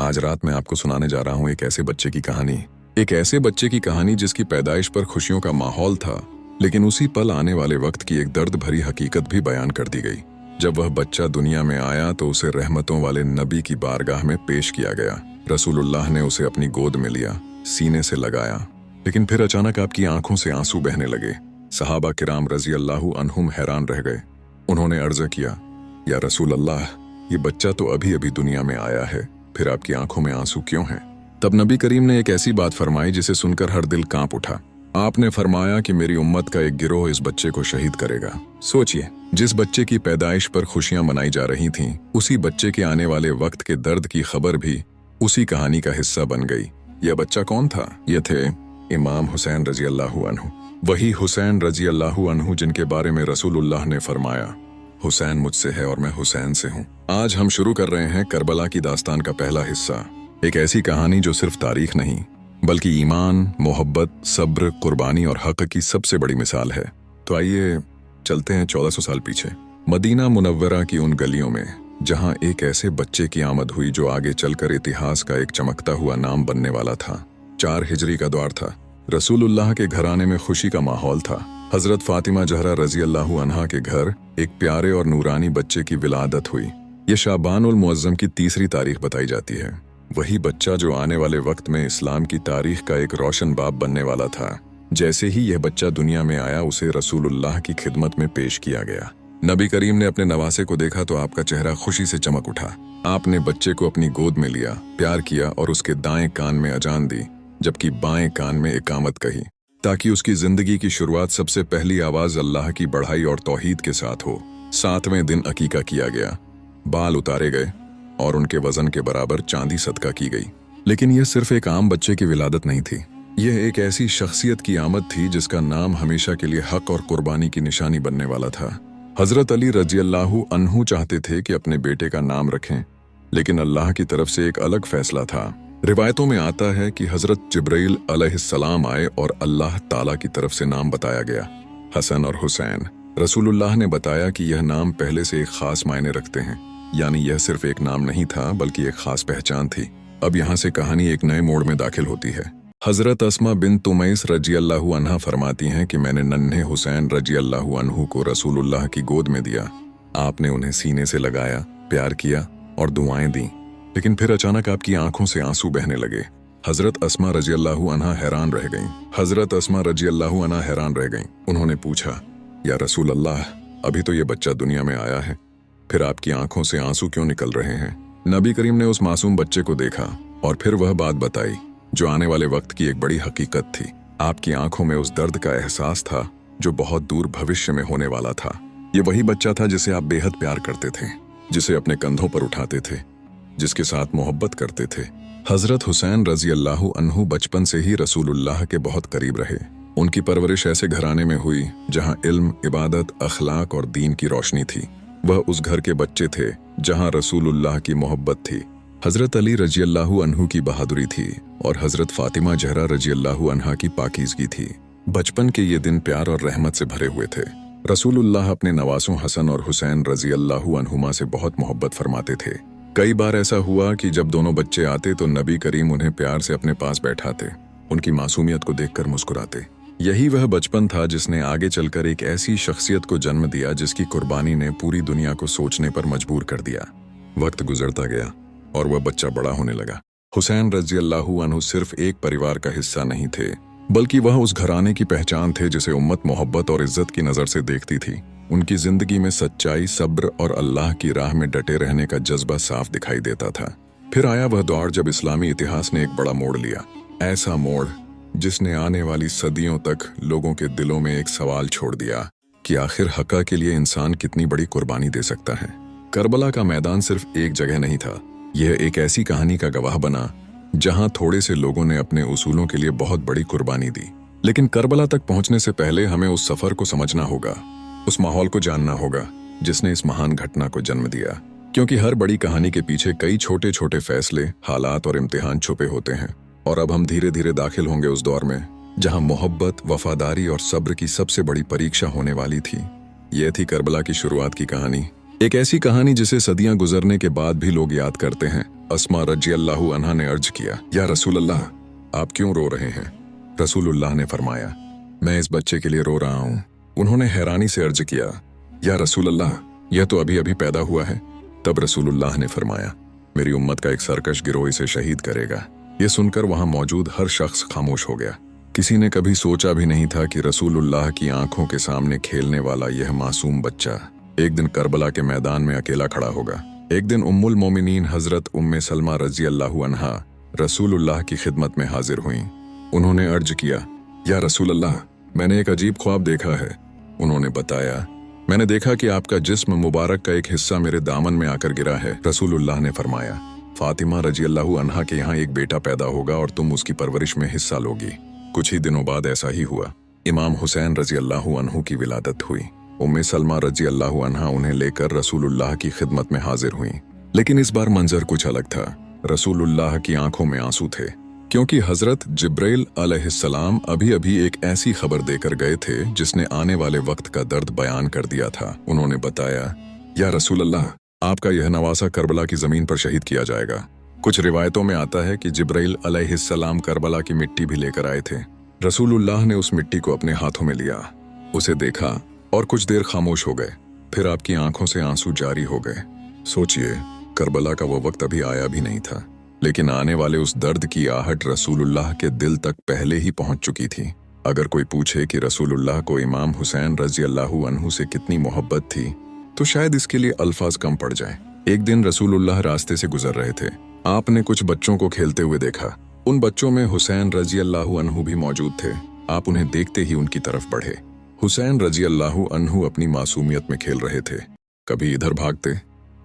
आज रात मैं आपको सुनाने जा रहा हूँ एक ऐसे बच्चे की कहानी। एक ऐसे बच्चे की कहानी जिसकी पैदाइश पर खुशियों का माहौल था, लेकिन उसी पल आने वाले वक्त की एक दर्द भरी हकीकत भी बयान कर दी गई। जब वह बच्चा दुनिया में आया तो उसे रहमतों वाले नबी की बारगाह में पेश किया गया। रसूलुल्लाह ने उसे अपनी गोद में लिया, सीने से लगाया, लेकिन फिर अचानक आपकी आंखों से आंसू बहने लगे। सहाबा किराम रजी अल्लाहु अन्हुम हैरान रह गए। उन्होंने अर्ज किया, या रसूल अल्लाह, ये बच्चा तो अभी अभी दुनिया में आया है, फिर आपकी आंखों में आंसू क्यों हैं? तब नबी करीम ने एक ऐसी बात फरमाई जिसे सुनकर हर दिल कांप उठा। आपने फरमाया कि मेरी उम्मत का एक गिरोह इस बच्चे को शहीद करेगा। सोचिए, जिस बच्चे की पैदाइश पर खुशियां मनाई जा रही थीं, उसी बच्चे के आने वाले वक्त के दर्द की खबर भी उसी कहानी का हिस्सा बन गई। यह बच्चा कौन था? ये थे इमाम हुसैन रजी अल्लाहु अन्हु। वही हुसैन रजी अल्लाहु अन्हु जिनके बारे में रसूलुल्लाह ने फरमाया, हुसैन मुझसे है और मैं हुसैन से हूँ। आज हम शुरू कर रहे हैं करबला की दास्तान का पहला हिस्सा। एक ऐसी कहानी जो सिर्फ तारीख नहीं, बल्कि ईमान, मोहब्बत, सब्र, कुर्बानी और हक की सबसे बड़ी मिसाल है। तो आइए चलते हैं 1400 साल पीछे, मदीना मुनव्वरा की उन गलियों में जहां एक ऐसे बच्चे की आमद हुई जो आगे चलकर इतिहास का एक चमकता हुआ नाम बनने वाला था। 4 हिजरी का दौर था। रसूलुल्लाह के घराने में खुशी का माहौल था। हजरत फातिमा जहरा रजी अल्लाहु अन्हा के घर एक प्यारे और नूरानी बच्चे की विलादत हुई। ये शाबानुल मुअज्जम की 3री तारीख बताई जाती है। वही बच्चा जो आने वाले वक्त में इस्लाम की तारीख का एक रोशन बाब बनने वाला था। जैसे ही यह बच्चा दुनिया में आया, उसे रसूलुल्लाह की खिदमत में पेश किया गया। नबी करीम ने अपने नवासे को देखा तो आपका चेहरा खुशी से चमक उठा। आपने बच्चे को अपनी गोद में लिया, प्यार किया और उसके दाएं कान में अजान दी, जबकि बाएं कान में इकामत कही, ताकि उसकी जिंदगी की शुरुआत सबसे पहली आवाज अल्लाह की बढ़ाई और तौहीद के साथ हो। 7वें दिन अकीका किया गया, बाल उतारे गए और उनके वजन के बराबर चांदी सदका की गई। लेकिन यह सिर्फ एक आम बच्चे की विलादत नहीं थी। यह एक ऐसी शख्सियत की आमद थी जिसका नाम हमेशा के लिए हक और कुर्बानी की निशानी बनने वाला था। हजरत अली रजी अल्लाहु अन्हु चाहते थे कि अपने बेटे का नाम रखें, लेकिन अल्लाह की तरफ से एक अलग फैसला था। रिवायतों में आता है कि हजरत जिब्राइल अलैहिस्सलाम आए और अल्लाह ताला की तरफ से नाम बताया गया, हसन और हुसैन। रसूलुल्लाह ने बताया कि यह नाम पहले से एक खास मायने रखते हैं, यानी यह सिर्फ एक नाम नहीं था बल्कि एक खास पहचान थी। अब यहाँ से कहानी एक नए मोड़ में दाखिल होती है। हजरत अस्मा बिन उमैस रजी अल्लाहु अन्हा फरमाती हैं कि मैंने नन्हे हुसैन रजी अल्लाहु अन्हु को रसूलुल्लाह की गोद में दिया। आपने उन्हें सीने से लगाया, प्यार किया और दुआएं दी, लेकिन फिर अचानक आपकी आंखों से आंसू बहने लगे। हजरत अस्मा रजी अल्लाहु अन्हा हैरान रह गईं। उन्होंने पूछा, या रसूल अल्लाह, अभी तो ये बच्चा दुनिया में आया है, फिर आपकी आंखों से आंसू क्यों निकल रहे हैं? नबी करीम ने उस मासूम बच्चे को देखा और फिर वह बात बताई जो आने वाले वक्त की एक बड़ी हकीकत थी। आपकी आंखों में उस दर्द का एहसास था जो बहुत दूर भविष्य में होने वाला था। ये वही बच्चा था जिसे आप बेहद प्यार करते थे, जिसे अपने कंधों पर उठाते थे, जिसके साथ मोहब्बत करते थे। हजरत हुसैन रजी अल्लाहु अन्हु बचपन से ही रसूलुल्लाह के बहुत करीब रहे। उनकी परवरिश ऐसे घराने में हुई जहां इल्म, इबादत, अखलाक और दीन की रोशनी थी। वह उस घर के बच्चे थे जहां रसूलुल्लाह की मोहब्बत थी, हजरत अली रजी अल्लाहु अन्हु की बहादुरी थी और हजरत फातिमा जहरा रजी अल्लाहु अन्हा की पाकीज़गी थी। बचपन के ये दिन प्यार और रहमत से भरे हुए थे। रसूलुल्लाह अपने नवासों हसन और हुसैन रजी अल्लाहु अन्हुमा से बहुत मोहब्बत फरमाते थे। कई बार ऐसा हुआ कि जब दोनों बच्चे आते तो नबी करीम उन्हें प्यार से अपने पास बैठाते, उनकी मासूमियत को देखकर मुस्कुराते। यही वह बचपन था जिसने आगे चलकर एक ऐसी शख्सियत को जन्म दिया जिसकी कुर्बानी ने पूरी दुनिया को सोचने पर मजबूर कर दिया। वक्त गुजरता गया और वह बच्चा बड़ा होने लगा। हुसैन रजी अल्लाहु अन्हु सिर्फ एक परिवार का हिस्सा नहीं थे, बल्कि वह उस घराने की पहचान थे जिसे उम्मत मोहब्बत और इज्जत की नजर से देखती थी। उनकी जिंदगी में सच्चाई, सब्र और अल्लाह की राह में डटे रहने का जज्बा साफ दिखाई देता था। फिर आया वह दौर जब इस्लामी इतिहास ने एक बड़ा मोड़ लिया, ऐसा मोड़ जिसने आने वाली सदियों तक लोगों के दिलों में एक सवाल छोड़ दिया कि आखिर हक़ के लिए इंसान कितनी बड़ी कुर्बानी दे सकता है। करबला का मैदान सिर्फ एक जगह नहीं था, यह एक ऐसी कहानी का गवाह बना जहां थोड़े से लोगों ने अपने उसूलों के लिए बहुत बड़ी कुर्बानी दी। लेकिन करबला तक पहुंचने से पहले हमें उस सफर को समझना होगा, उस माहौल को जानना होगा जिसने इस महान घटना को जन्म दिया। क्योंकि हर बड़ी कहानी के पीछे कई छोटे छोटे फैसले, हालात और इम्तिहान छुपे होते हैं। और अब हम धीरे धीरे दाखिल होंगे उस दौर में जहां मोहब्बत, वफादारी और सब्र की सबसे बड़ी परीक्षा होने वाली थी। यह थी करबला की शुरुआत की कहानी, एक ऐसी कहानी जिसे सदियां गुजरने के बाद भी लोग याद करते हैं। अस्मा रज़ियल्लाहु अन्हा ने अर्ज किया, या रसूलल्लाह, आप क्यों रो रहे हैं? रसूलुल्लाह ने फरमाया, मैं इस बच्चे के लिए रो रहा हूँ। उन्होंने हैरानी से अर्ज किया, या रसूलल्लाह, यह तो अभी अभी पैदा हुआ है। तब रसूलुल्लाह ने फरमाया, मेरी उम्मत का एक सरकश गिरोह इसे शहीद करेगा। ये सुनकर वहां मौजूद हर शख्स खामोश हो गया। किसी ने कभी सोचा भी नहीं था कि रसूलुल्लाह की आंखों के सामने खेलने वाला यह मासूम बच्चा एक दिन करबला के मैदान में अकेला खड़ा होगा। एक दिन उम्मुल मोमिनीन हजरत उम्मे सलमा रज़ियल्लाहु अन्हा रसूलुल्लाह की खिदमत में हाजिर हुईं। उन्होंने अर्ज किया, या रसूलल्लाह, मैंने एक अजीब ख्वाब देखा है। उन्होंने बताया, मैंने देखा कि आपका जिस्म मुबारक का एक हिस्सा मेरे दामन में आकर गिरा है। रसूलुल्लाह ने फरमाया, फातिमा रज़ियल्लाहु अन्हा के यहाँ एक बेटा पैदा होगा और तुम उसकी परवरिश में हिस्सा लोगी। कुछ ही दिनों बाद ऐसा ही हुआ। इमाम हुसैन रज़ियल्लाहु अन्हु की विलादत हुई। उम्मे सलमा रज़ियल्लाहु अन्हा उन्हें लेकर रसूलुल्लाह की खिदमत में हाजिर हुई। लेकिन इस बार मंजर कुछ अलग था। रसूलुल्लाह की आंखों में आंसू थे, क्योंकि हजरत जिब्राइल अलैहिस्सलाम अभी अभी एक ऐसी खबर देकर गए थे जिसने आने वाले वक्त का दर्द बयान कर दिया था। उन्होंने बताया, या रसूलल्लाह, आपका यह नवासा करबला की जमीन पर शहीद किया जाएगा। कुछ रिवायतों में आता है कि जिब्राइल अलैहिस्सलाम करबला की मिट्टी भी लेकर आए थे। रसूलुल्लाह ने उस मिट्टी को अपने हाथों में लिया, उसे देखा और कुछ देर खामोश हो गए। फिर आपकी आंखों से आंसू जारी हो गए। सोचिए, करबला का वो वक्त अभी आया भी नहीं था, लेकिन आने वाले उस दर्द की आहट रसूलुल्लाह के दिल तक पहले ही पहुंच चुकी थी। अगर कोई पूछे कि रसूलुल्लाह को इमाम हुसैन रज़ियल्लाहु अन्हु से कितनी मोहब्बत थी, तो शायद इसके लिए अल्फाज कम पड़ जाए। एक दिन रसूलुल्लाह रास्ते से गुजर रहे थे। आपने कुछ बच्चों को खेलते हुए देखा। उन बच्चों में हुसैन रज़ियल्लाहु अन्हु भी मौजूद थे। आप उन्हें देखते ही उनकी तरफ बढ़े। हुसैन रज़ियल्लाहु अन्हु अपनी मासूमियत में खेल रहे थे। कभी इधर भागते,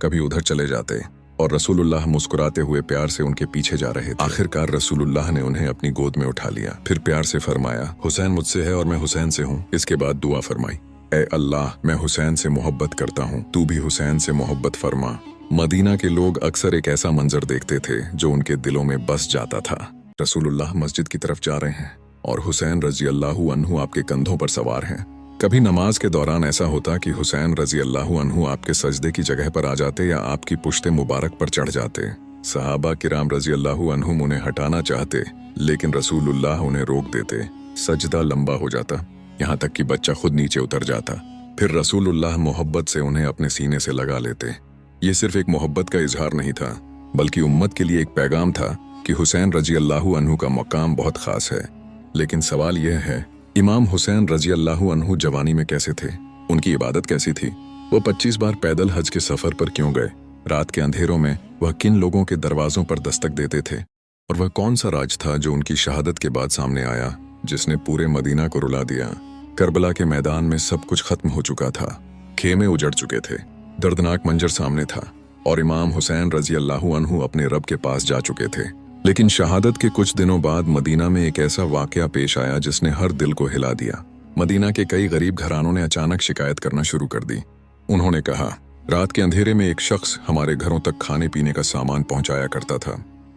कभी उधर चले जाते, और रसूलुल्लाह मुस्कुराते हुए प्यार से उनके पीछे जा रहे थे। आखिरकार रसूलुल्लाह ने उन्हें अपनी गोद में उठा लिया। फिर प्यार से फरमाया, हुसैन मुझसे है और मैं हुसैन से हूँ। इसके बाद दुआ फरमाई, ऐ अल्लाह, मैं हुसैन से मोहब्बत करता हूँ, तू भी हुसैन से मोहब्बत फरमा। मदीना के लोग अक्सर एक ऐसा मंजर देखते थे जो उनके दिलों में बस जाता था। रसूलुल्लाह मस्जिद की तरफ जा रहे हैं और हुसैन रज़ियल्लाहु अन्हु आपके कंधों पर सवार हैं। कभी नमाज के दौरान ऐसा होता कि हुसैन रज़ियल्लाहु अन्हु आपके सजदे की जगह पर आ जाते या आपकी पुश्ते मुबारक पर चढ़ जाते। सहाबा किराम रज़ियल्लाहु अन्हुम उन्हें हटाना चाहते, लेकिन रसूलुल्लाह उन्हें रोक देते। सजदा लंबा हो जाता, यहाँ तक कि बच्चा खुद नीचे उतर जाता। फिर रसूलुल्लाह मोहब्बत से उन्हें अपने सीने से लगा लेते। ये सिर्फ एक मोहब्बत का इजहार नहीं था, बल्कि उम्मत के लिए एक पैगाम था कि हुसैन रज़ियल्लाहु अन्हु का मकाम बहुत खास है। लेकिन सवाल यह है, इमाम हुसैन रज़ियल्लाहु अन्हु जवानी में कैसे थे? उनकी इबादत कैसी थी? वो 25 बार पैदल हज के सफर पर क्यों गए? रात के अंधेरों में वह किन लोगों के दरवाजों पर दस्तक देते थे? और वह कौन सा राज था जो उनकी शहादत के बाद सामने आया, जिसने पूरे मदीना को रुला दिया? करबला के मैदान में सब कुछ खत्म हो चुका था। खेमे उजड़ चुके थे, दर्दनाक मंजर सामने था, और इमाम हुसैन रज़ियल्लाहु अन्हु अपने रब के पास जा चुके थे। लेकिन शहादत के कुछ दिनों बाद मदीना में एक ऐसा वाकया पेश आया जिसने हर दिल को हिला दिया। मदीना के कई गरीब घरानों ने अचानक शिकायत करना शुरू कर दी। उन्होंने कहा, रात के अंधेरे में एक शख्स हमारे घरों तक खाने पीने का सामान पहुंचाया करता था।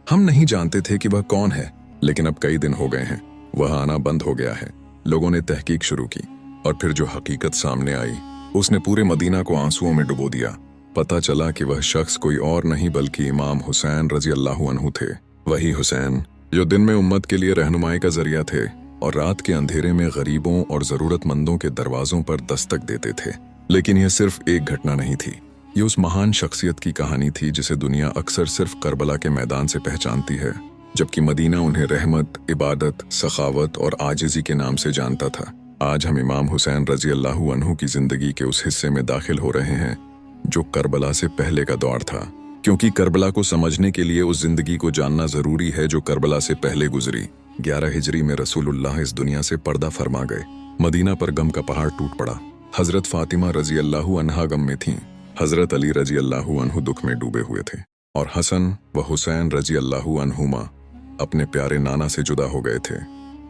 हम नहीं जानते थे कि वह कौन है, लेकिन अब कई दिन हो गए हैं, वह आना बंद हो गया है। लोगों ने तहकीक शुरू की, और फिर जो हकीकत सामने आई उसने पूरे मदीना को आंसुओं में डुबो दिया। पता चला कि वह शख्स कोई और नहीं बल्कि इमाम हुसैन रज़ियल्लाहु अन्हु थे। वही हुसैन जो दिन में उम्मत के लिए रहनुमाई का जरिया थे और रात के अंधेरे में गरीबों और जरूरतमंदों के दरवाजों पर दस्तक देते थे। लेकिन यह सिर्फ एक घटना नहीं थी, ये उस महान शख्सियत की कहानी थी जिसे दुनिया अक्सर सिर्फ करबला के मैदान से पहचानती है, जबकि मदीना उन्हें रहमत, इबादत, सखावत और आजिज़ी के नाम से जानता था। आज हम इमाम हुसैन रज़ियल्लाहु अन्हु की जिंदगी के उस हिस्से में दाखिल हो रहे हैं जो करबला से पहले का दौर था, क्योंकि करबला को समझने के लिए उस जिंदगी को जानना जरूरी है जो करबला से पहले गुजरी। 11 हिजरी में रसूलुल्लाह इस दुनिया से पर्दा फरमा गए। मदीना पर गम का पहाड़ टूट पड़ा। हजरत फातिमा रज़ियल्लाहु अन्हा गम में थीं, हजरत अली रज़ियल्लाहु अन्हु दुख में डूबे हुए थे, और हसन व हुसैन रज़ियल्लाहु अन्हुमा अपने प्यारे नाना से जुदा हो गए थे।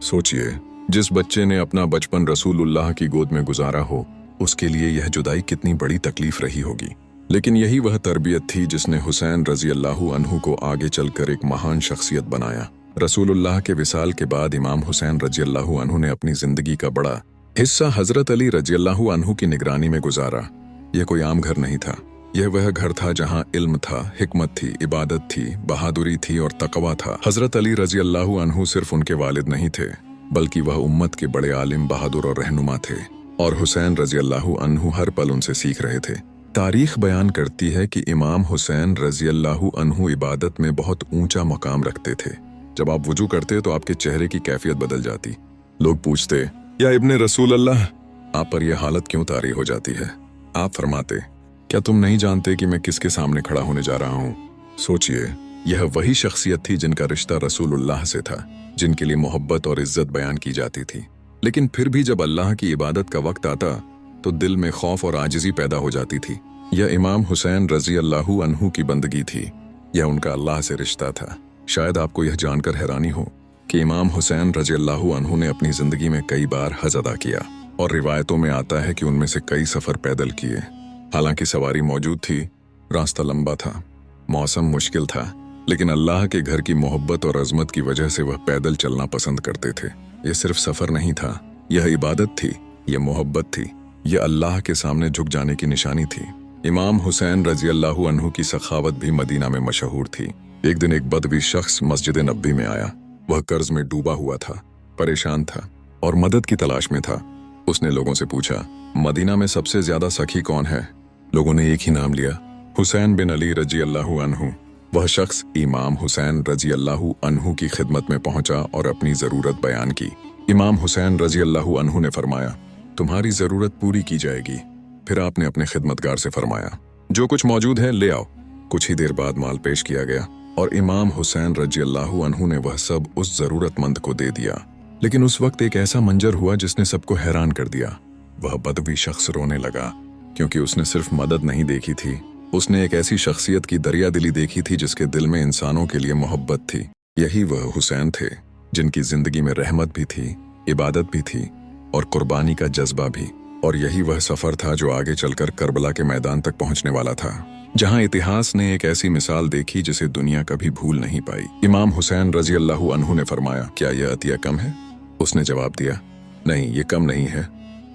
सोचिए, जिस बच्चे ने अपना बचपन रसूलुल्लाह की गोद में गुजारा हो, उसके लिए यह जुदाई कितनी बड़ी तकलीफ रही होगी। लेकिन यही वह तरबियत थी जिसने हुसैन रज़ियल्लाहु अन्हु को आगे चलकर एक महान शख्सियत बनाया। रसूलुल्लाह के विसाल के बाद इमाम हुसैन रज़ियल्लाहु अन्हु ने अपनी जिंदगी का बड़ा हिस्सा हजरत अली रज़ियल्लाहु अन्हु की निगरानी में गुजारा। यह कोई आम घर नहीं था, यह वह घर था जहां इल्म था, हिकमत थी, इबादत थी, बहादुरी थी और तकवा था। हजरत अली रजी अल्लाहु अन्हु सिर्फ उनके वालिद नहीं थे, बल्कि वह उम्मत के बड़े आलिम, बहादुर और रहनुमा थे। और हुसैन रजी अल्लाहु अन्हु हर पल उनसे सीख रहे थे। तारीख बयान करती है कि इमाम हुसैन रजी अल्लाहु अन्हु इबादत में बहुत ऊंचा मकाम रखते थे। जब आप वुजू करते तो आपके चेहरे की कैफियत बदल जाती। लोग पूछते, या इब्ने रसूल अल्लाह, आप पर यह हालत क्यों तारी हो जाती है? आप फरमाते, क्या तुम नहीं जानते कि मैं किसके सामने खड़ा होने जा रहा हूँ? सोचिए, यह वही शख्सियत थी जिनका रिश्ता रसूलुल्लाह से था, जिनके लिए मोहब्बत और इज्जत बयान की जाती थी। लेकिन फिर भी जब अल्लाह की इबादत का वक्त आता तो दिल में खौफ और आजिज़ी पैदा हो जाती थी। यह इमाम हुसैन रजी अल्लाहु अन्हु की बंदगी थी, यह उनका अल्लाह से रिश्ता था। शायद आपको यह जानकर हैरानी हो कि इमाम हुसैन रजी अल्लाहु अन्हु ने अपनी जिंदगी में कई बार हज अदा किया, और रिवायतों में आता है कि उनमें से कई सफ़र पैदल किए। हालांकि सवारी मौजूद थी, रास्ता लंबा था, मौसम मुश्किल था, लेकिन अल्लाह के घर की मोहब्बत और अजमत की वजह से वह पैदल चलना पसंद करते थे। यह सिर्फ सफ़र नहीं था, यह इबादत थी, यह मोहब्बत थी, यह अल्लाह के सामने झुक जाने की निशानी थी। इमाम हुसैन रजी अल्लाहु अन्हु की सखावत भी मदीना में मशहूर थी। एक दिन एक बदवी शख्स मस्जिद नबी में आया। वह कर्ज में डूबा हुआ था, परेशान था और मदद की तलाश में था। उसने लोगों से पूछा, मदीना में सबसे ज्यादा सखी कौन है? लोगों ने एक ही नाम लिया, हुसैन बिन अली रजी अल्लाहु अन्हु। वह शख्स इमाम हुसैन रजी अल्लाहु अन्हु की खिदमत में पहुंचा और अपनी जरूरत बयान की। इमाम हुसैन रजी अल्लाहु अन्हु ने फरमाया, तुम्हारी जरूरत पूरी की जाएगी। फिर आपने अपने खिदमतगार से फरमाया, जो कुछ मौजूद है ले आओ। कुछ ही देर बाद माल पेश किया गया और इमाम हुसैन रजी अल्लाहु अन्हु ने वह सब उस जरूरतमंद को दे दिया। लेकिन उस वक्त एक ऐसा मंजर हुआ जिसने सबको हैरान कर दिया। वह बदवी शख्स रोने लगा, क्योंकि उसने सिर्फ मदद नहीं देखी थी, उसने एक ऐसी शख्सियत की दरिया दिली देखी थी जिसके दिल में इंसानों के लिए मोहब्बत थी। यही वह हुसैन थे जिनकी जिंदगी में रहमत भी थी, इबादत भी थी और कुर्बानी का जज्बा भी। और यही वह सफर था जो आगे चलकर करबला के मैदान तक पहुंचने वाला था, जहां इतिहास ने एक ऐसी मिसाल देखी जिसे दुनिया कभी भूल नहीं पाई। इमाम हुसैन रजी अल्लाहु अन्हु ने फरमाया, क्या यह अतिया कम है? उसने जवाब दिया, नहीं, ये कम नहीं है।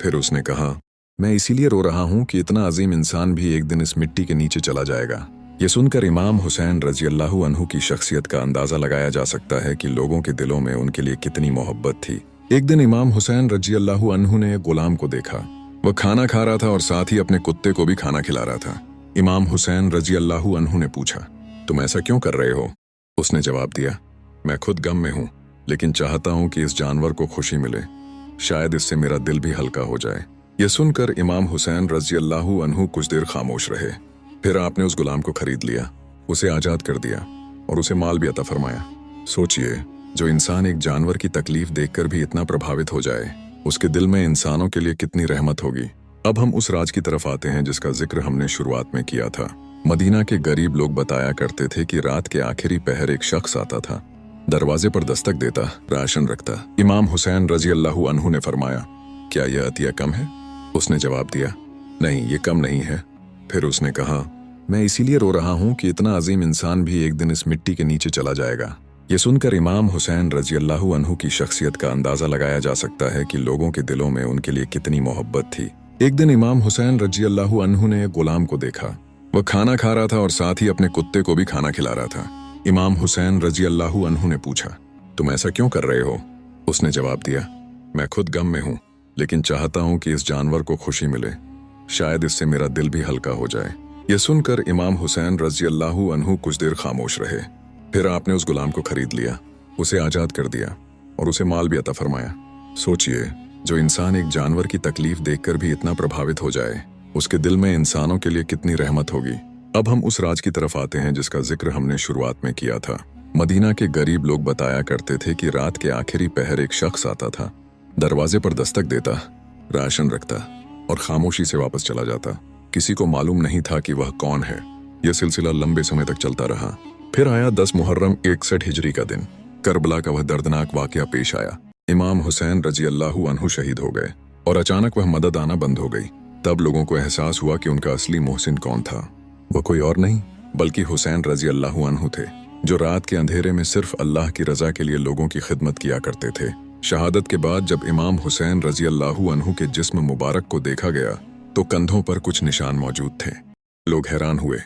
फिर उसने कहा, मैं इसीलिए रो रहा हूं कि इतना अजीम इंसान भी एक दिन इस मिट्टी के नीचे चला जाएगा। ये सुनकर इमाम हुसैन रजी अल्लाहु अन्हु की शख्सियत का अंदाजा लगाया जा सकता है कि लोगों के दिलों में उनके लिए कितनी मोहब्बत थी। एक दिन इमाम हुसैन रजी अल्लाहु अन्हु ने एक गुलाम को देखा। वह खाना खा रहा था और साथ ही अपने कुत्ते को भी खाना खिला रहा था। इमाम हुसैन रजी अल्लाहु अन्हु ने पूछा, तुम ऐसा क्यों कर रहे हो? उसने जवाब दिया, मैं खुद गम में हूं, लेकिन चाहता हूं कि इस जानवर को खुशी मिले, शायद इससे मेरा दिल भी हल्का हो जाए। यह सुनकर इमाम हुसैन रजी अल्लाहु अन्हु कुछ देर खामोश रहे। फिर आपने उस गुलाम को खरीद लिया, उसे आजाद कर दिया और उसे माल भी अता फरमाया। सोचिए, जो इंसान एक जानवर की तकलीफ देखकर भी इतना प्रभावित हो जाए, उसके दिल में इंसानों के लिए कितनी रहमत होगी। अब हम उस राज की तरफ आते हैं जिसका जिक्र हमने शुरुआत में किया था। मदीना के गरीब लोग बताया करते थे कि रात के आखिरी पहर एक शख्स आता था, दरवाजे पर दस्तक देता, राशन रखता। इमाम हुसैन रजी अल्लाहु अन्हु ने फरमाया, क्या यह अतिया कम है? उसने जवाब दिया, नहीं, ये कम नहीं है। फिर उसने कहा, मैं इसीलिए रो रहा हूं कि इतना अजीम इंसान भी एक दिन इस मिट्टी के नीचे चला जाएगा। ये सुनकर इमाम हुसैन रजी अल्लाहु अन्हु की शख्सियत का अंदाजा लगाया जा सकता है कि लोगों के दिलों में उनके लिए कितनी मोहब्बत थी। एक दिन इमाम हुसैन रजी अल्लाहु अन्हु ने एक गुलाम को देखा। वह खाना खा रहा था और साथ ही अपने कुत्ते को भी खाना खिला रहा था। इमाम हुसैन रजी अल्लाहु अन्हु ने पूछा, तुम ऐसा क्यों कर रहे हो? उसने जवाब दिया, मैं खुद गम में हूं, लेकिन चाहता हूं कि इस जानवर को खुशी मिले, शायद इससे मेरा दिल भी हल्का हो जाए। यह सुनकर इमाम हुसैन रजी अल्लाहु अन्हु कुछ देर खामोश रहे। फिर आपने उस गुलाम को खरीद लिया, उसे आजाद कर दिया और उसे माल भी अता फरमाया। सोचिए, जो इंसान एक जानवर की तकलीफ देखकर भी इतना प्रभावित हो जाए, उसके दिल में इंसानों के लिए कितनी रहमत होगी। अब हम उस राज की तरफ आते हैं जिसका जिक्र हमने शुरुआत में किया था। मदीना के गरीब लोग बताया करते थे कि रात के आखिरी पहर एक शख्स आता था, दरवाजे पर दस्तक देता, राशन रखता और खामोशी से वापस चला जाता। किसी को मालूम नहीं था कि वह कौन है। यह सिलसिला लंबे समय तक चलता रहा। फिर आया 10 मुहर्रम 61 हिजरी का दिन। करबला का वह दर्दनाक वाकया पेश आया। इमाम हुसैन रजी अल्लाहु अन्हु शहीद हो गए और अचानक वह मदद आना बंद हो गई। तब लोगों को एहसास हुआ कि उनका असली मोहसिन कौन था। वह कोई और नहीं बल्कि हुसैन रजी अल्लाहु अन्हु थे, जो रात के अंधेरे में सिर्फ अल्लाह की रजा के लिए लोगों की खिदमत किया करते थे। शहादत के बाद जब इमाम हुसैन रजी अल्लाहु अन्हु के जिस्म मुबारक को देखा गया तो कंधों पर कुछ निशान मौजूद थे। लोग हैरान हुए,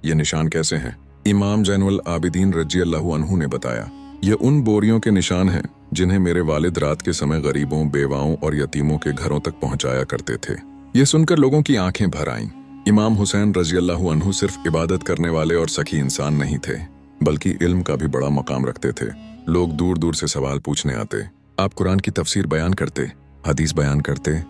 ये निशान कैसे हैं? इमाम जैनुल आबिदीन रजी अल्लाहु अन्हु ने बताया, ये उन बोरियों के निशान हैं जिन्हें मेरे वालिद रात के समय गरीबों, बेवाओं और यतीमों के घरों तक पहुंचाया करते थे। ये सुनकर लोगों की आंखें भर आईं। इमाम हुसैन रजी अल्लाहु अन्हु सिर्फ इबादत करने वाले और सखी इंसान नहीं थे, बल्कि इल्म का भी बड़ा मकाम रखते थे। लोग दूर दूर से सवाल पूछने आते, आप कुरान की तफसीर बयान करते, हदीस बयान करते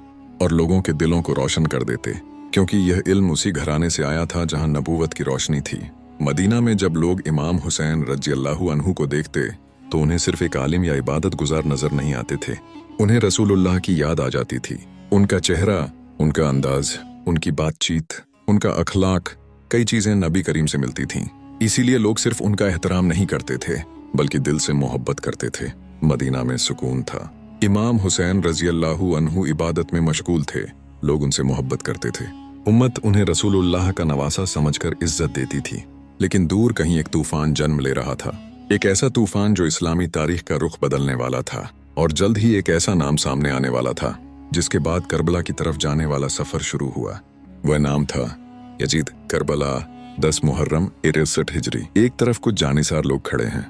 और लोगों के दिलों को रोशन कर देते, क्योंकि यह इल्म उसी घराने से आया था जहां नबूवत की रोशनी थी। मदीना में जब लोग इमाम हुसैन रजी अल्लाहु अन्हु को देखते तो उन्हें सिर्फ एक आलिम या इबादत गुजार नजर नहीं आते थे, उन्हें रसूलुल्लाह की याद आ जाती थी। उनका चेहरा, उनका अंदाज, उनकी बातचीत, उनका अखलाक, कई चीजें नबी करीम से मिलती थीं। इसीलिए लोग सिर्फ उनका एहतराम नहीं करते थे, बल्कि दिल से मोहब्बत करते थे। मदीना में सुकून था। इमाम हुसैन रजी अल्लाहु अन्हु इबादत में मशगूल थे, लोग उनसे मोहब्बत करते थे। उम्मत उन्हें रसूलुल्लाह का नवासा समझकर इज्जत देती थी। लेकिन दूर कहीं एक तूफान जन्म ले रहा था, एक ऐसा तूफान जो इस्लामी तारीख का रुख बदलने वाला था, और जल्द ही एक ऐसा नाम सामने आने वाला था जिसके बाद करबला की तरफ जाने वाला सफर शुरू हुआ। वह नाम था यजीद। करबला 10 मुहर्रम 63 हिजरी। एक तरफ कुछ जानिसार लोग खड़े हैं,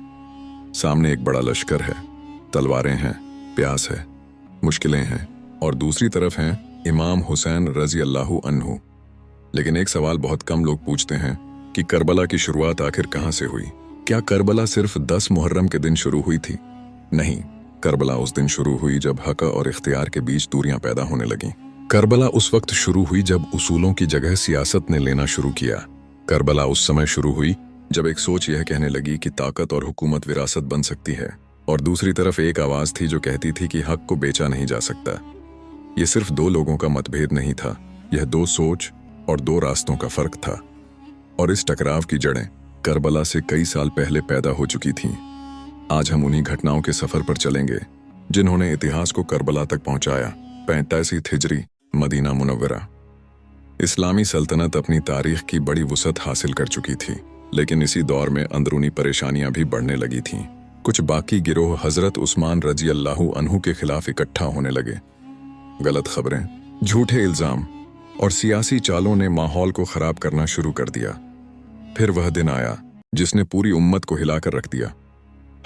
सामने एक बड़ा लश्कर है, तलवारें हैं, प्यास है, मुश्किलें हैं, और दूसरी तरफ हैं इमाम हुसैन रजी अल्लाहु अन्हु। लेकिन एक सवाल बहुत कम लोग पूछते हैं कि करबला की शुरुआत आखिर कहां से हुई? क्या करबला सिर्फ 10 मुहर्रम के दिन शुरू हुई थी? नहीं, करबला उस दिन शुरू हुई जब हक और इख्तियार के बीच दूरियां पैदा होने लगीं। करबला उस वक्त शुरू हुई जब उसूलों की जगह सियासत ने लेना शुरू किया। करबला उस समय शुरू हुई जब एक सोच यह कहने लगी कि ताकत और हुकूमत विरासत बन सकती है, और दूसरी तरफ एक आवाज थी जो कहती थी कि हक को बेचा नहीं जा सकता। यह सिर्फ दो लोगों का मतभेद नहीं था, यह दो सोच और दो रास्तों का फर्क था। और इस टकराव की जड़ें करबला से कई साल पहले पैदा हो चुकी थीं। आज हम उन्हीं घटनाओं के सफर पर चलेंगे जिन्होंने इतिहास को करबला तक पहुंचाया। 85 हिजरी, मदीना मुनव्वरा। इस्लामी सल्तनत अपनी तारीख की बड़ी वुसअत हासिल कर चुकी थी, लेकिन इसी दौर में अंदरूनी परेशानियां भी बढ़ने लगी थीं। कुछ बाकी गिरोह हजरत उस्मान रजी अल्लाहु अन्हु के खिलाफ इकट्ठा होने लगे। गलत खबरें, झूठे इल्जाम और सियासी चालों ने माहौल को खराब करना शुरू कर दिया। फिर वह दिन आया जिसने पूरी उम्मत को हिलाकर रख दिया।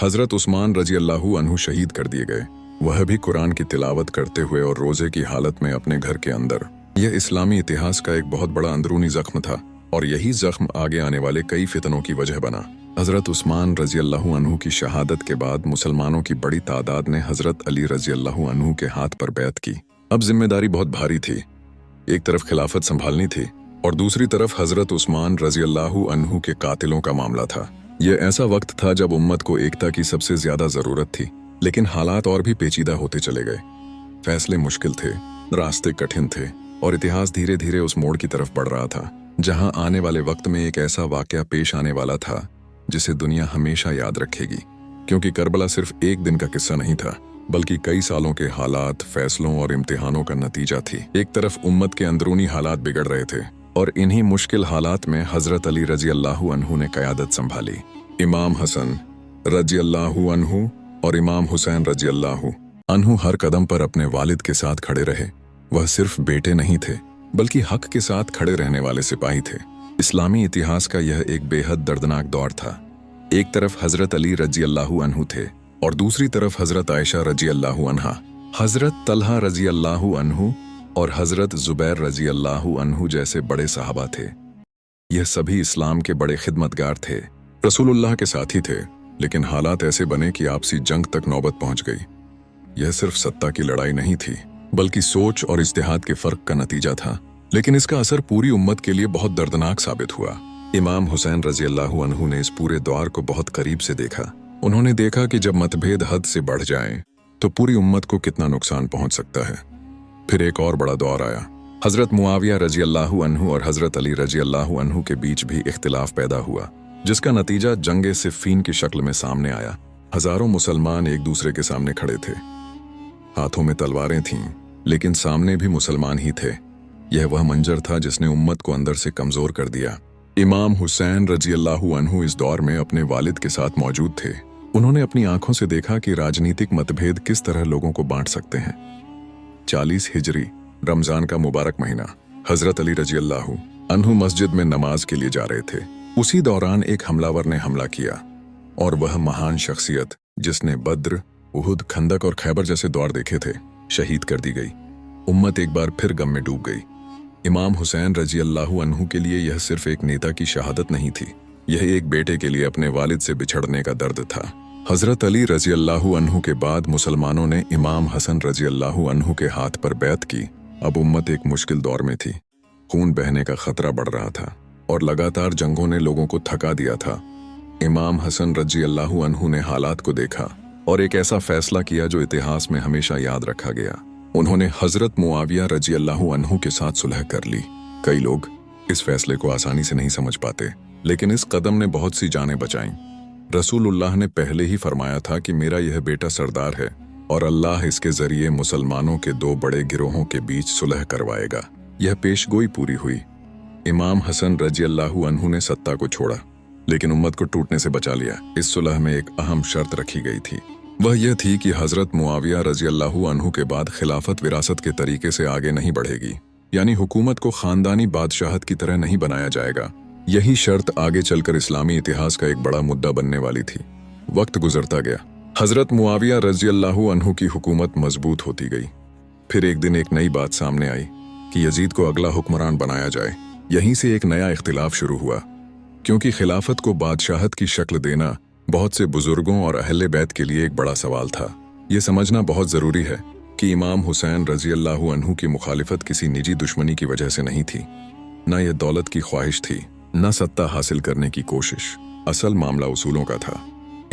हजरत उस्मान रजी अल्लाहु अन्हु शहीद कर दिए गए, वह भी कुरान की तिलावत करते हुए और रोजे की हालत में अपने घर के अंदर। यह इस्लामी इतिहास का एक बहुत बड़ा अंदरूनी जख्म था, और यही जख्म आगे आने वाले कई फितनों की वजह बना। हजरत उस्मान रजी अल्लाहु अन्हु की शहादत के बाद मुसलमानों की बड़ी तादाद ने हजरत अली रजी अल्लाहु अन्हु के हाथ पर बैत की। अब जिम्मेदारी बहुत भारी थी। एक तरफ खिलाफत संभालनी थी और दूसरी तरफ हजरत उस्मान रजी अल्लाहु अन्हु के कातिलों का मामला था। यह ऐसा वक्त था जब उम्मत को एकता की सबसे ज्यादा जरूरत थी, लेकिन हालात और भी पेचीदा होते चले गए। फैसले मुश्किल थे, रास्ते कठिन थे, और इतिहास धीरे धीरे उस मोड़ की तरफ बढ़ रहा था जहां आने वाले वक्त में एक ऐसा वाकया पेश आने वाला था जिसे दुनिया हमेशा याद रखेगी। क्योंकि करबला सिर्फ एक दिन का किस्सा नहीं था, बल्कि कई सालों के हालात, फैसलों और इम्तिहानों का नतीजा थी। एक तरफ उम्मत के अंदरूनी हालात बिगड़ रहे थे, और इन्हीं मुश्किल हालात में हजरत अली रजी अल्लाहु अन्हु ने क़यादत संभाली। इमाम हसन रजी अल्लाहु अन्हु और इमाम हुसैन रजी अल्लाहु अन्हु हर कदम पर अपने वालिद के साथ खड़े रहे। वह सिर्फ बेटे नहीं थे, बल्कि हक के साथ खड़े रहने वाले सिपाही थे। इस्लामी इतिहास का यह एक बेहद दर्दनाक दौर था। एक तरफ हजरत अली रजी अल्लाहु अन्हु थे, और दूसरी तरफ हजरत आयशा रजी अल्लाहु अन्हा, हजरत तलहा रजी अल्लाहु अन्हु और हजरत जुबैर रजी अल्लाहु अन्हु जैसे बड़े सहाबा थे। यह सभी इस्लाम के बड़े खिदमतगार थे, रसूलुल्लाह के साथी थे, लेकिन हालात ऐसे बने कि आपसी जंग तक नौबत पहुंच गई। यह सिर्फ सत्ता की लड़ाई नहीं थी, बल्कि सोच और इज्तिहाद के फर्क का नतीजा था। लेकिन इसका असर पूरी उम्मत के लिए बहुत दर्दनाक साबित हुआ। इमाम हुसैन रजी अल्लाहु अन्हु ने इस पूरे दौर को बहुत करीब से देखा। उन्होंने देखा कि जब मतभेद हद से बढ़ जाएं, तो पूरी उम्मत को कितना नुकसान पहुंच सकता है। फिर एक और बड़ा दौर आया। हजरत मुआविया रजी अल्लाहु अन्हु और हजरत अली रजी अल्लाहु अन्हु के बीच भी इख्तिलाफ पैदा हुआ, जिसका नतीजा जंगे सिफ़ीन की शक्ल में सामने आया। हजारों मुसलमान एक दूसरे के सामने खड़े थे, हाथों में तलवारें थीं, लेकिन सामने भी मुसलमान ही थे। यह वह मंजर था जिसने उम्मत को अंदर से कमजोर कर दिया। इमाम हुसैन रजी अल्लाहु अन्हु इस दौर में अपने वालिद के साथ मौजूद थे। उन्होंने अपनी आंखों से देखा कि राजनीतिक मतभेद किस तरह लोगों को बांट सकते हैं। 40 हिजरी, रमजान का मुबारक महीना। हजरत अली रजी अल्लाहु अनहु मस्जिद में नमाज के लिए जा रहे थे। उसी दौरान एक हमलावर ने हमला किया और वह महान शख्सियत जिसने बद्र, उहुद, खंदक और खैबर जैसे दौर देखे थे, शहीद कर दी गई। उम्मत एक बार फिर गम में डूब गई। इमाम हुसैन रजी अल्लाहु अन्हु के लिए यह सिर्फ एक नेता की शहादत नहीं थी, यह एक बेटे के लिए अपने वालिद से बिछड़ने का दर्द था। हजरत अली रजी अल्लाहु अन्हु के बाद मुसलमानों ने इमाम हसन रजी अल्लाहु अन्हु के हाथ पर बैत की। अब उम्मत एक मुश्किल दौर में थी। खून बहने का खतरा बढ़ रहा था और लगातार जंगों ने लोगों को थका दिया था। इमाम हसन रजी अल्लाहु अन्हु ने हालात को देखा और एक ऐसा फैसला किया जो इतिहास में हमेशा याद रखा गया। उन्होंने हजरत मुआविया रजी अल्लाहु अन्हु के साथ सुलह कर ली। कई लोग इस फैसले को आसानी से नहीं समझ पाते, लेकिन इस कदम ने बहुत सी जानें बचाईं। रसूलुल्लाह ने पहले ही फरमाया था कि मेरा यह बेटा सरदार है और अल्लाह इसके जरिए मुसलमानों के दो बड़े गिरोहों के बीच सुलह करवाएगा। यह पेशगोई पूरी हुई। इमाम हसन रजी अल्लाहु अन्हु ने सत्ता को छोड़ा, लेकिन उम्मत को टूटने से बचा लिया। इस सुलह में एक अहम शर्त रखी गई थी, वह यह थी कि हजरत मुआविया रजी अल्लाहु अन्हु के बाद खिलाफत विरासत के तरीके से आगे नहीं बढ़ेगी, यानी हुकूमत को खानदानी बादशाहत की तरह नहीं बनाया जाएगा। यही शर्त आगे चलकर इस्लामी इतिहास का एक बड़ा मुद्दा बनने वाली थी। वक्त गुजरता गया। हजरत मुआविया रजी अल्लाहु अन्हु की हुकूमत मजबूत होती गई। फिर एक दिन एक नई बात सामने आई कि यजीद को अगला हुक्मरान बनाया जाए। यहीं से एक नया इख्तिलाफ शुरू हुआ, क्योंकि खिलाफत को बादशाहत की शक्ल देना बहुत से बुजुर्गों और अहले बैत के लिए एक बड़ा सवाल था। ये समझना बहुत जरूरी है कि इमाम हुसैन रजी अल्लाहु अन्हु की मुखालिफत किसी निजी दुश्मनी की वजह से नहीं थी, न यह दौलत की ख्वाहिश थी, न सत्ता हासिल करने की कोशिश। असल मामला उसूलों का था।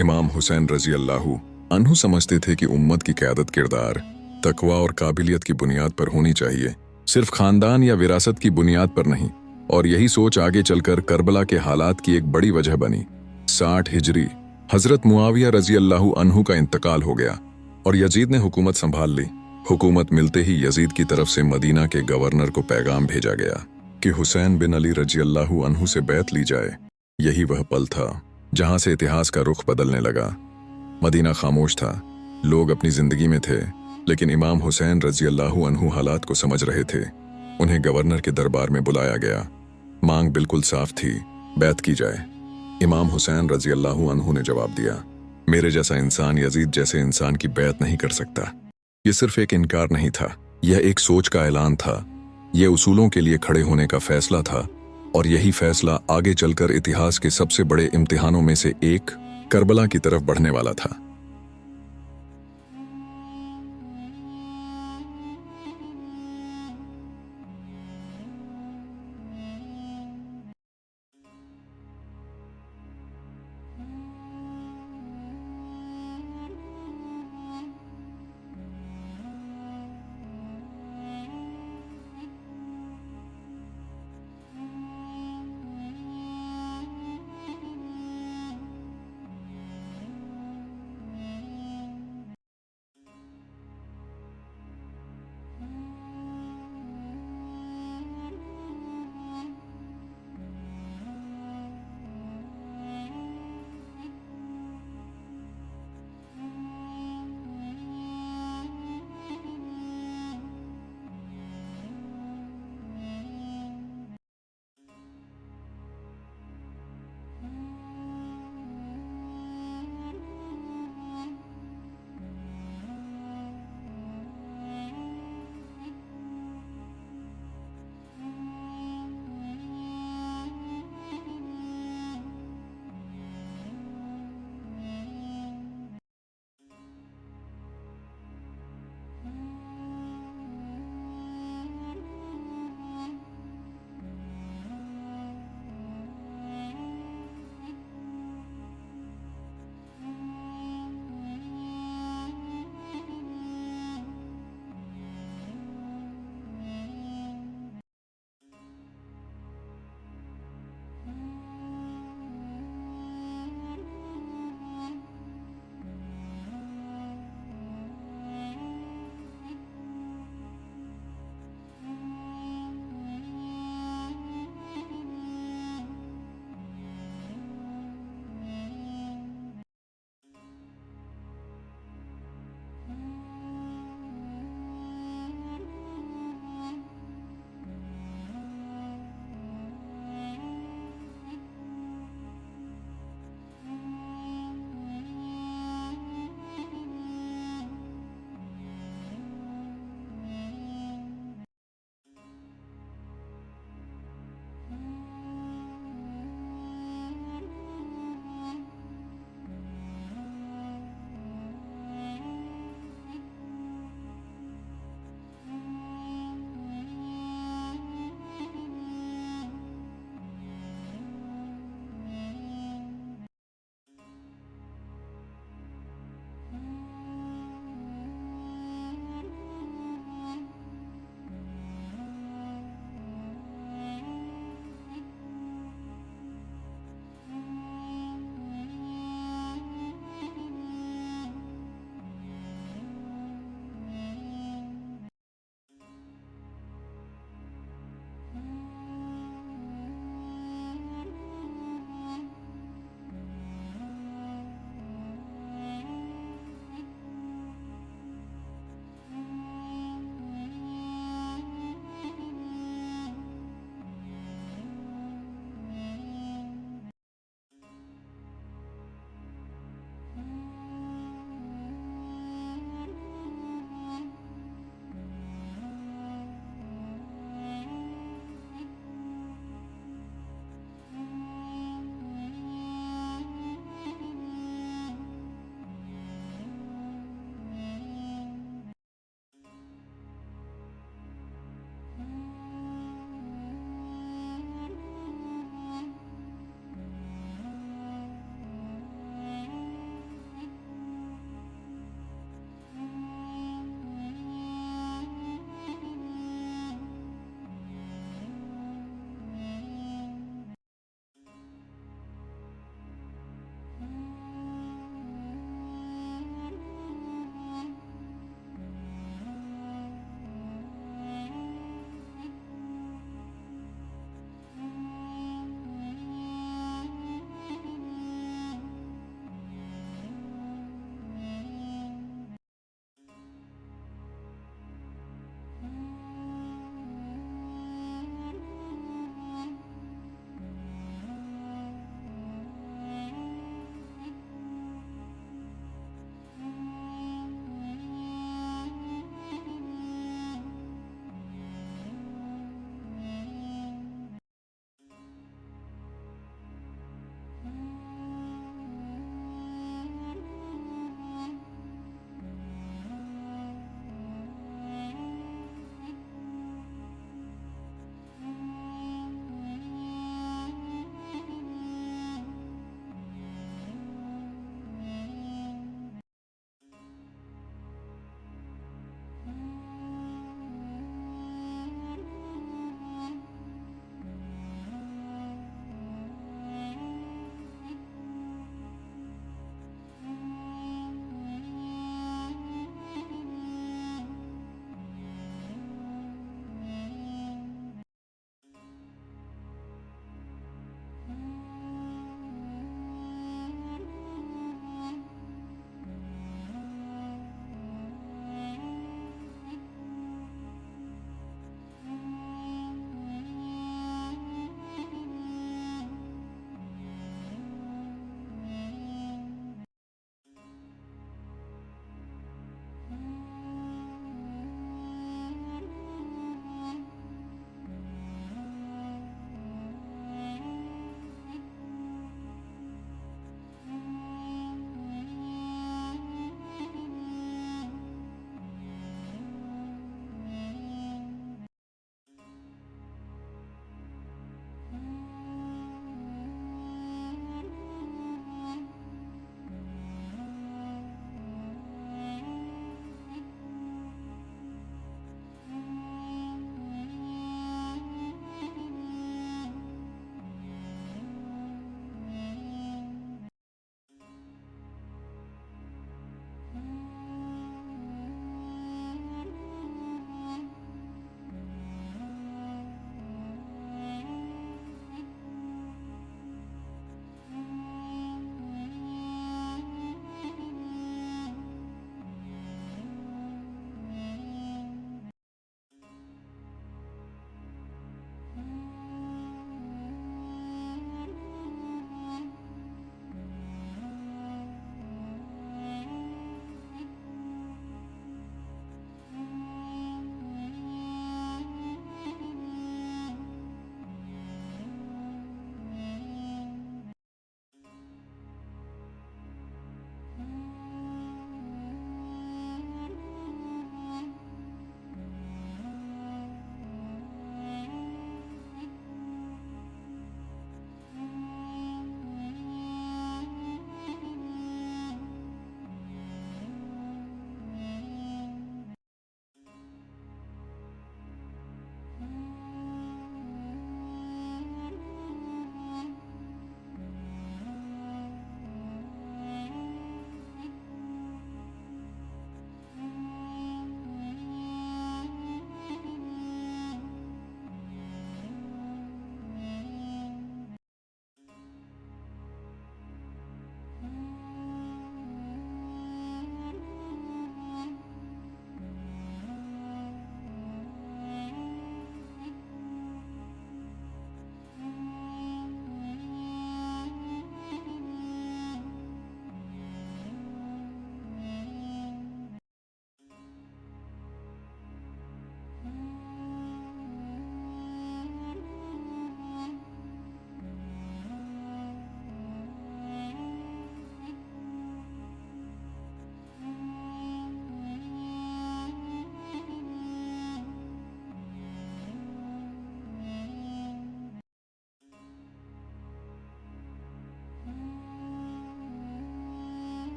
इमाम हुसैन रजी अल्लाहु अन्हु समझते थे कि उम्मत की क़यादत किरदार, तकवा और काबिलियत की बुनियाद पर होनी चाहिए, सिर्फ खानदान या विरासत की बुनियाद पर नहीं। और यही सोच आगे चलकर करबला के हालात की एक बड़ी वजह बनी। 60 हिजरी हजरत मुआविया रजी अल्लाहु अन्हु का इंतकाल हो गया और यजीद ने हुकूमत संभाल ली। हुकूमत मिलते ही यजीद की तरफ से मदीना के गवर्नर को पैगाम भेजा गया कि हुसैन बिन अली रजी अल्लाहु अन्हु से बैत ली जाए। यही वह पल था जहां से इतिहास का रुख बदलने लगा। मदीना खामोश था, लोग अपनी जिंदगी में थे, लेकिन इमाम हुसैन रजी अल्लाहु अन्हु हालात को समझ रहे थे। उन्हें गवर्नर के दरबार में बुलाया गया। मांग बिल्कुल साफ थी, बैत की जाए। इमाम हुसैन रजी अल्लाहु अन्हु ने जवाब दिया, मेरे जैसा इंसान यजीद जैसे इंसान की बैत नहीं कर सकता। यह सिर्फ एक इनकार नहीं था, यह एक सोच का ऐलान था। यह उसूलों के लिए खड़े होने का फैसला था, और यही फैसला आगे चलकर इतिहास के सबसे बड़े इम्तिहानों में से एक करबला की तरफ बढ़ने वाला था।